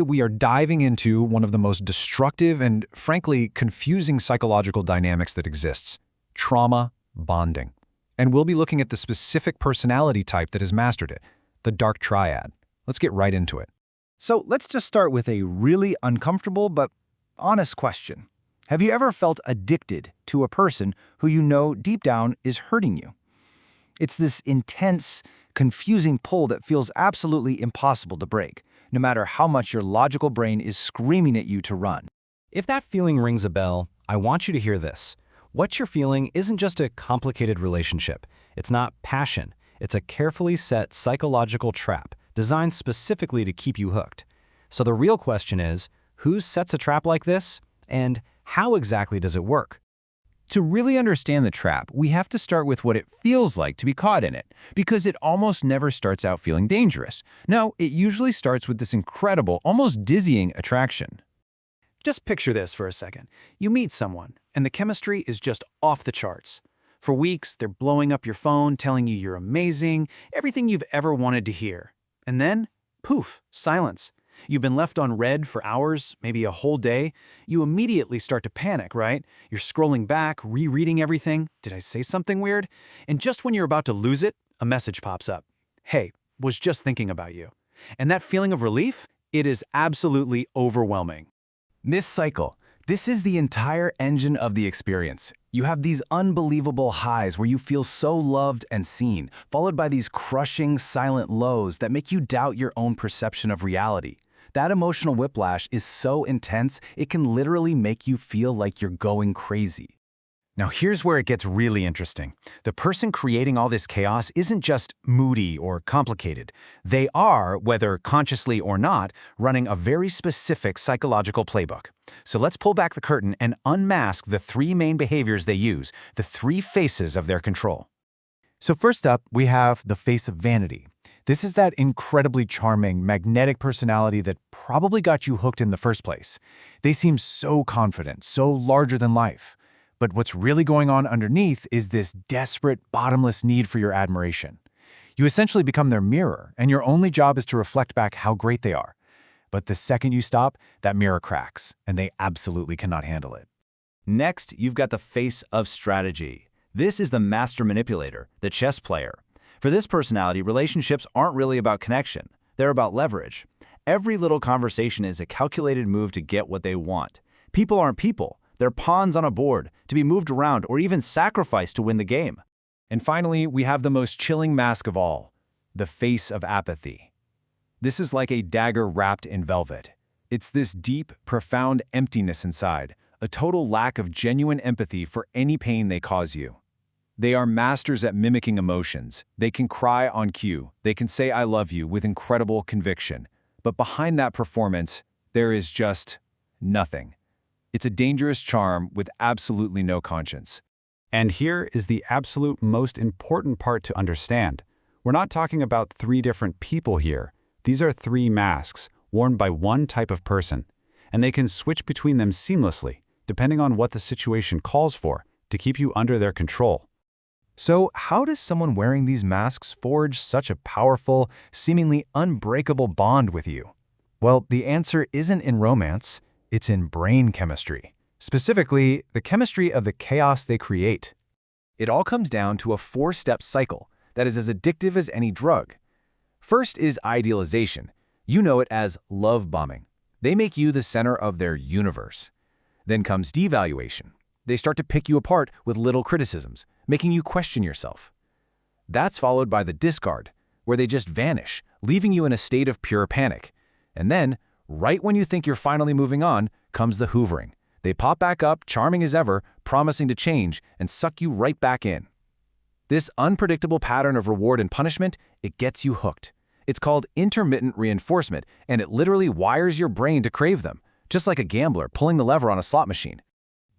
We are diving into one of the most destructive and, frankly, confusing psychological dynamics that exists: trauma bonding. And we'll be looking at the specific personality type that has mastered it, the dark triad. Let's get right into it. So let's just start with a really uncomfortable but honest question. Have you ever felt addicted to a person who you know deep down is hurting you? It's this intense, confusing pull that feels absolutely impossible to break, no matter how much your logical brain is screaming at you to run. If that feeling rings a bell, I want you to hear this. What you're feeling isn't just a complicated relationship. It's not passion. It's a carefully set psychological trap designed specifically to keep you hooked. So the real question is, who sets a trap like this, and how exactly does it work? To really understand the trap, we have to start with what it feels like to be caught in it, because it almost never starts out feeling dangerous. No, it usually starts with this incredible, almost dizzying attraction. Just picture this for a second. You meet someone, and the chemistry is just off the charts. For weeks, they're blowing up your phone, telling you you're amazing, everything you've ever wanted to hear. And then, poof, silence. You've been left on red for hours, maybe a whole day. You immediately start to panic, right? You're scrolling back, rereading everything. Did I say something weird? And just when you're about to lose it, a message pops up. Hey, was just thinking about you. And that feeling of relief, it is absolutely overwhelming. This cycle, this is the entire engine of the experience. You have these unbelievable highs where you feel so loved and seen, followed by these crushing, silent lows that make you doubt your own perception of reality. That emotional whiplash is so intense, it can literally make you feel like you're going crazy. Now here's where it gets really interesting. The person creating all this chaos isn't just moody or complicated. They are, whether consciously or not, running a very specific psychological playbook. So let's pull back the curtain and unmask the three main behaviors they use, the three faces of their control. So first up, we have the face of vanity. This is that incredibly charming, magnetic personality that probably got you hooked in the first place. They seem so confident, so larger than life. But what's really going on underneath is this desperate, bottomless need for your admiration. You essentially become their mirror, and your only job is to reflect back how great they are. But the second you stop, that mirror cracks, and they absolutely cannot handle it. Next, you've got the face of strategy. This is the master manipulator, the chess player. For this personality, relationships aren't really about connection. They're about leverage. Every little conversation is a calculated move to get what they want. People aren't people. They're pawns on a board, to be moved around or even sacrificed to win the game. And finally, we have the most chilling mask of all, the face of apathy. This is like a dagger wrapped in velvet. It's this deep, profound emptiness inside, a total lack of genuine empathy for any pain they cause you. They are masters at mimicking emotions. They can cry on cue. They can say I love you with incredible conviction. But behind that performance, there is just nothing. It's a dangerous charm with absolutely no conscience. And here is the absolute most important part to understand. We're not talking about three different people here. These are three masks, worn by one type of person. And they can switch between them seamlessly, depending on what the situation calls for, to keep you under their control. So how does someone wearing these masks forge such a powerful, seemingly unbreakable bond with you? Well, the answer isn't in romance. It's in brain chemistry. Specifically, the chemistry of the chaos they create. It all comes down to a four-step cycle that is as addictive as any drug. First is idealization. You know it as love bombing. They make you the center of their universe. Then comes devaluation. They start to pick you apart with little criticisms, making you question yourself. That's followed by the discard, where they just vanish, leaving you in a state of pure panic. And then, right when you think you're finally moving on, comes the hoovering. They pop back up, charming as ever, promising to change, and suck you right back in. This unpredictable pattern of reward and punishment, it gets you hooked. It's called intermittent reinforcement, and it literally wires your brain to crave them, just like a gambler pulling the lever on a slot machine.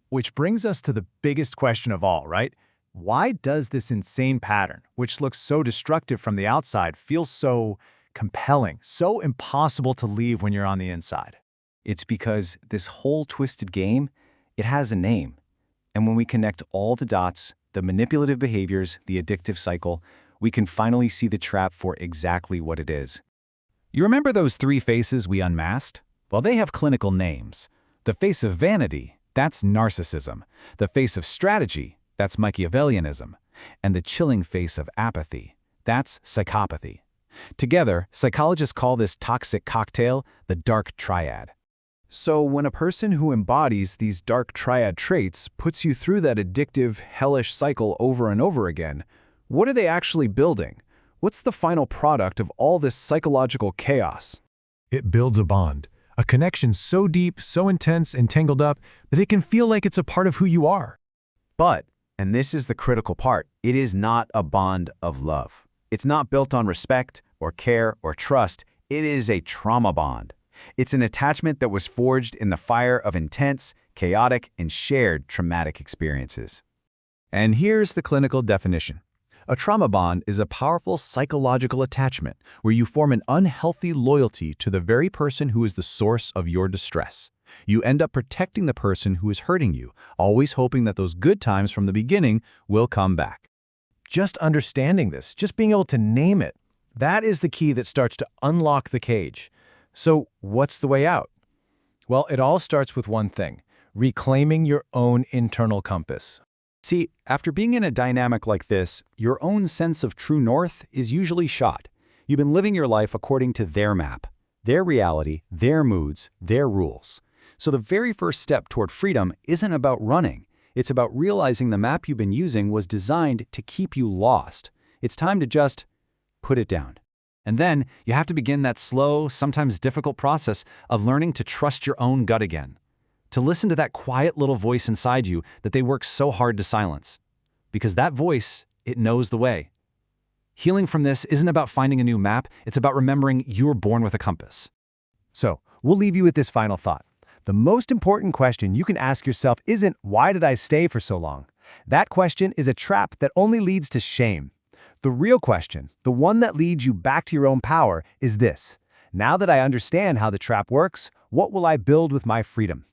Which brings us to the biggest question of all, right? Why does this insane pattern, which looks so destructive from the outside, feel so compelling, so impossible to leave when you're on the inside? It's because this whole twisted game, it has a name. And when we connect all the dots, the manipulative behaviors, the addictive cycle, we can finally see the trap for exactly what it is. You remember those three faces we unmasked? Well, they have clinical names. The face of vanity, that's narcissism. The face of strategy, that's Machiavellianism. And the chilling face of apathy, that's psychopathy. Together, psychologists call this toxic cocktail the dark triad. So when a person who embodies these dark triad traits puts you through that addictive, hellish cycle over and over again, what are they actually building? What's the final product of all this psychological chaos? It builds a bond, a connection so deep, so intense and tangled up that it can feel like it's a part of who you are. But, and this is the critical part, it is not a bond of love. It's not built on respect or care or trust. It is a trauma bond. It's an attachment that was forged in the fire of intense, chaotic, and shared traumatic experiences. And here's the clinical definition. A trauma bond is a powerful psychological attachment where you form an unhealthy loyalty to the very person who is the source of your distress. You end up protecting the person who is hurting you, always hoping that those good times from the beginning will come back. Just understanding this, just being able to name it, that is the key that starts to unlock the cage. So what's the way out? Well, it all starts with one thing: reclaiming your own internal compass. See, after being in a dynamic like this, your own sense of true north is usually shot. You've been living your life according to their map, their reality, their moods, their rules. So the very first step toward freedom isn't about running. It's about realizing the map you've been using was designed to keep you lost. It's time to just put it down. And then you have to begin that slow, sometimes difficult process of learning to trust your own gut again. To listen to that quiet little voice inside you that they work so hard to silence. Because that voice, it knows the way. Healing from this isn't about finding a new map, it's about remembering you were born with a compass. So, we'll leave you with this final thought. The most important question you can ask yourself isn't, why did I stay for so long? That question is a trap that only leads to shame. The real question, the one that leads you back to your own power, is this: now that I understand how the trap works, what will I build with my freedom?